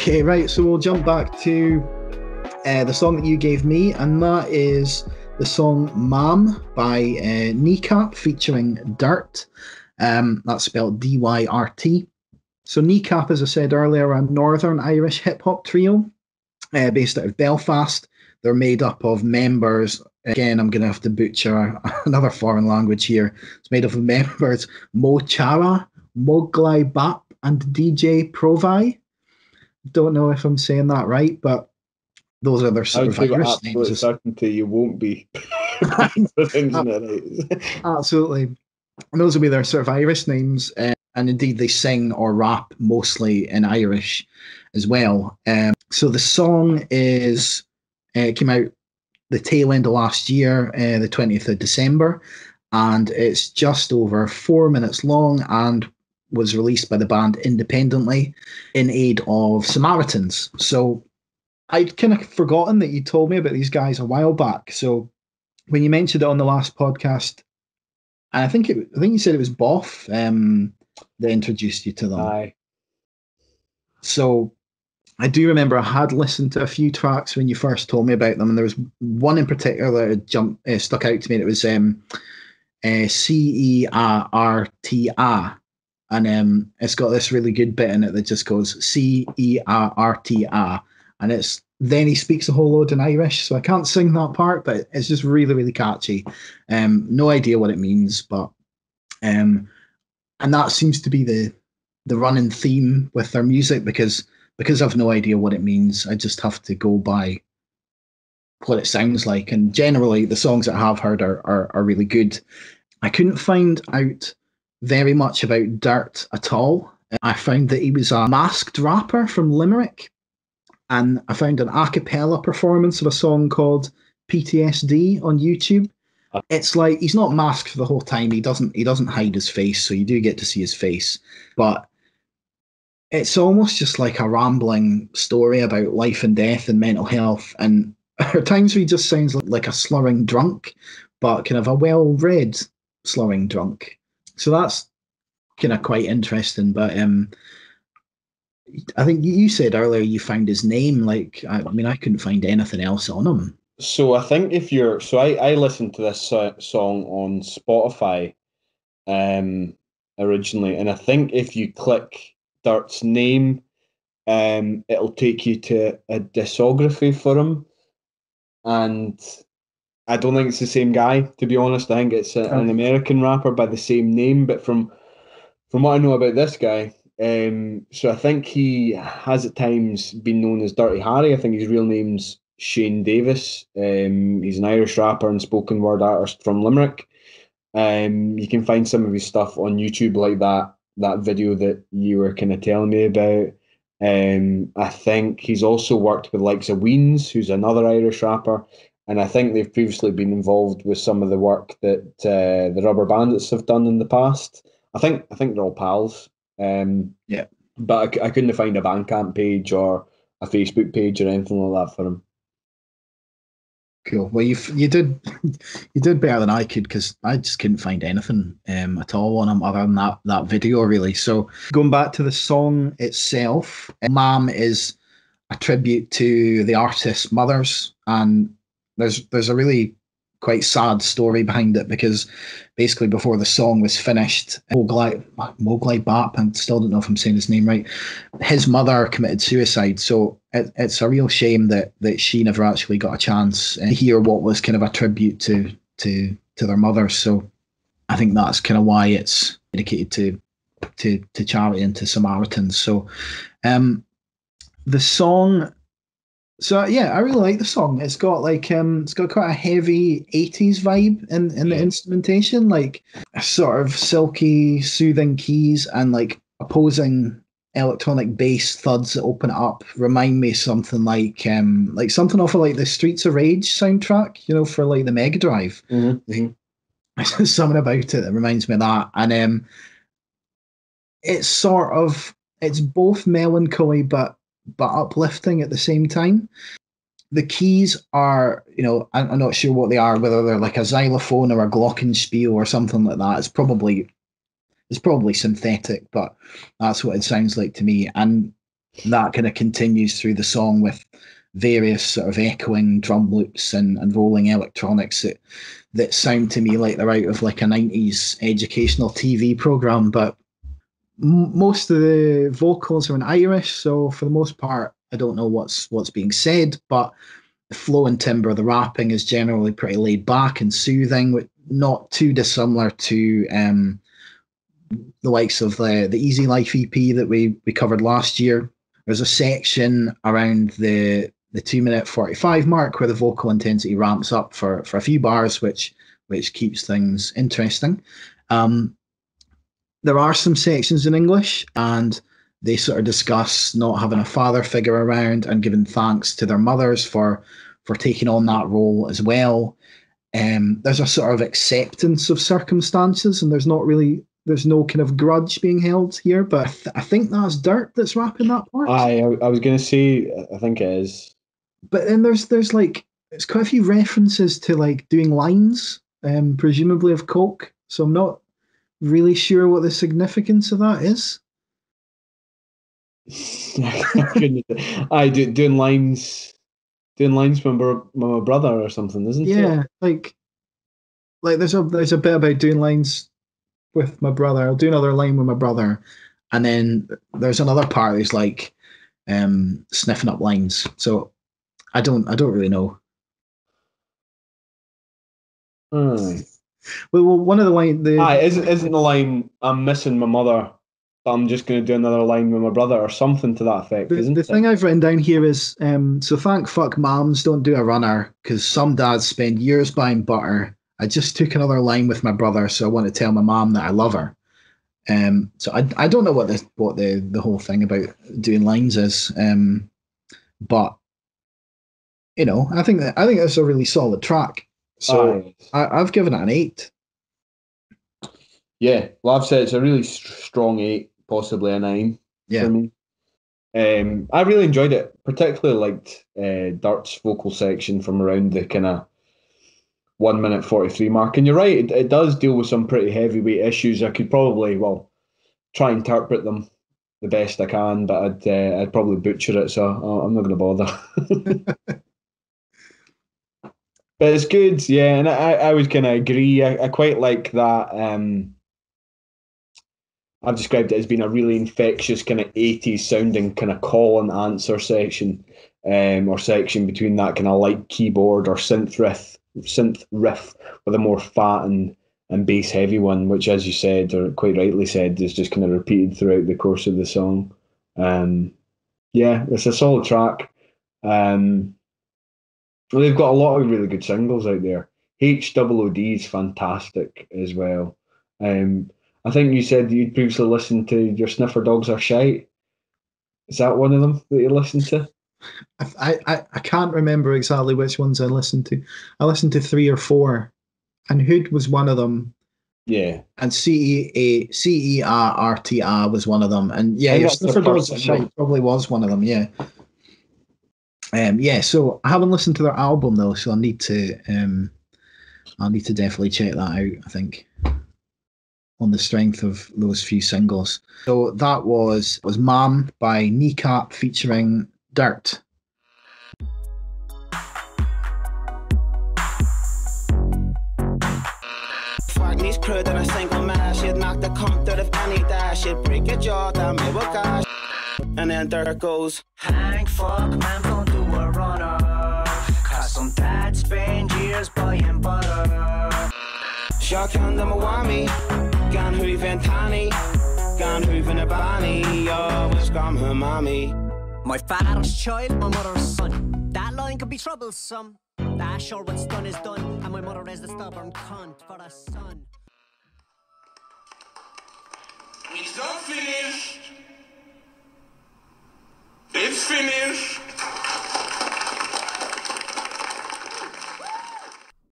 Okay, right, so we'll jump back to the song that you gave me, and that is the song Mam by KNEECAP featuring DYRT. That's spelled DYRT. So KNEECAP, as I said earlier, are a Northern Irish hip-hop trio based out of Belfast. They're made up of members, again, I'm going to have to butcher another foreign language here. It's made up of members Mo Chara, Moglai Bap, and DJ Provi. Don't know if I'm saying that right, but those are their sort of Irish names. Absolute certainty you won't be. Absolutely. And those will be their sort of Irish names. And indeed, they sing or rap mostly in Irish as well. So the song came out the tail end of last year, the 20th of December, and it's just over 4 minutes long and was released by the band independently in aid of Samaritans. So I'd kind of forgotten that you told me about these guys a while back. So when you mentioned it on the last podcast, and I think you said it was Boff that introduced you to them. Aye. So I do remember I had listened to a few tracks when you first told me about them, and there was one in particular that stuck out to me. And it was CERTA. And it's got this really good bit in it that just goes CERTA, and then he speaks a whole load in Irish, so I can't sing that part, but it's just really, really catchy. No idea what it means, but and that seems to be the running theme with their music, because I've no idea what it means. I just have to go by what it sounds like, and generally the songs that I have heard are really good. I couldn't find out very much about DYRT at all. I found that he was a masked rapper from Limerick, and I found an a cappella performance of a song called PTSD on YouTube. It's like he's not masked for the whole time. He doesn't hide his face, so you do get to see his face, but it's almost just like a rambling story about life and death and mental health, and at times he just sounds like a slurring drunk, but kind of a well-read slurring drunk. So that's kind of quite interesting. But I think you said earlier you found his name. Like, I mean, I couldn't find anything else on him. So I think I listened to this song on Spotify originally, and I think if you click DYRT's name, it'll take you to a discography for him, and I don't think it's the same guy, to be honest. I think it's an American rapper by the same name, but from what I know about this guy, so I think he has at times been known as Dirty Harry. I think his real name's Shane Davis. He's an Irish rapper and spoken word artist from Limerick. You can find some of his stuff on YouTube, like that video that you were kind of telling me about. I think he's also worked with likes of Weens, who's another Irish rapper, and I think they've previously been involved with some of the work that the Rubber Bandits have done in the past. I think they're all pals. Yeah, but I couldn't find a Bandcamp page or a Facebook page or anything like that for him. Cool. Well, you did better than I could, because I just couldn't find anything at all on him other than that video, really. So going back to the song itself, Mam is a tribute to the artist's mothers, and there's a really quite sad story behind it, because basically before the song was finished, Moglai Bap, I still don't know if I'm saying his name right, his mother committed suicide. So it's a real shame that she never actually got a chance to hear what was kind of a tribute to their mother. So I think that's kind of why it's dedicated to charity and to Samaritans. So the song, so yeah, I really like the song. It's got quite a heavy 80s vibe in the instrumentation, like a sort of silky, soothing keys and like opposing electronic bass thuds that open it up. Remind me something like something off of like the Streets of Rage soundtrack, for like the Mega Drive. Mm-hmm. There's something about it that reminds me of that. And it's both melancholy but uplifting at the same time. The keys are, I'm not sure what they are, whether they're like a xylophone or a glockenspiel or something like that. It's probably synthetic, but that's what it sounds like to me. And And that kind of continues through the song with various sort of echoing drum loops and rolling electronics that sound to me like they're out of like a 90s educational TV program. But most of the vocals are in Irish, so for the most part, I don't know what's being said, but the flow and timbre of the rapping is generally pretty laid back and soothing, not too dissimilar to the likes of the Easy Life EP that we covered last year. There's a section around the 2 minute 45 mark where the vocal intensity ramps up for a few bars, which keeps things interesting. There are some sections in English, and they sort of discuss not having a father figure around and giving thanks to their mothers for taking on that role as well. There's a sort of acceptance of circumstances, and there's no kind of grudge being held here. But I think that's DYRT that's rapping that part. I was going to say, I think it is. But then there's like, it's quite a few references to like doing lines, presumably of coke. So I'm not really sure what the significance of that is. I doing lines with my brother or something, isn't it? Yeah, like there's a bit about doing lines with my brother. I'll do another line with my brother, and then there's another part that's like sniffing up lines. So I don't really know. Well, one of the line isn't the line I'm missing my mother, but I'm just going to do another line with my brother or something to that effect. The thing I've written down here is so thank fuck moms don't do a runner because some dads spend years buying butter. I just took another line with my brother, so I want to tell my mom that I love her. So I don't know what the whole thing about doing lines is, but you know I think that's a really solid track. So I've given it an 8. Yeah, well, I've said it's a really strong 8, possibly a 9 for me. I really enjoyed it, particularly liked DYRT's vocal section from around the kind of 1 minute 43 mark. And you're right, it does deal with some pretty heavyweight issues. I could probably, try and interpret them the best I can, but I'd probably butcher it, so I'm not going to bother. But it's good, yeah, and I would kind of agree. I quite like that. I've described it as being a really infectious kind of 80s sounding kind of call and answer section, or section between that kind of light keyboard or synth riff with a more fat and bass heavy one, which, as you said, or quite rightly said, is just kind of repeated throughout the course of the song. Yeah, it's a solid track. They've got a lot of really good singles out there. HOOD is fantastic as well. I think you said that you'd previously listened to Your Sniffer Dogs Are Shite. Is that one of them that you listened to? I can't remember exactly which ones I listened to. I listened to 3 or 4, and Hood was one of them. Yeah. And CERTA was one of them. And yeah, Your Sniffer Dogs Are Shite probably was one of them, yeah. Yeah, so I haven't listened to their album though, so I'll need to definitely check that out, I think, on the strength of those few singles. So that was Man by KNEECAP featuring DYRT. These crew that I single man, she'd knock the comp out of any dash, she'd break your jaw down, me with gosh. And then there goes Hank, fuck, man, don't do a runner. Cause some dads spend years buying butter. Shotgun them a whammy, gan hooven tanny, gan hooven a banny, was gone her mommy. My father's child, my mother's son. That line could be troublesome. That sure what's done is done, and my mother is the stubborn cunt for a son. It's not finished. It's finished.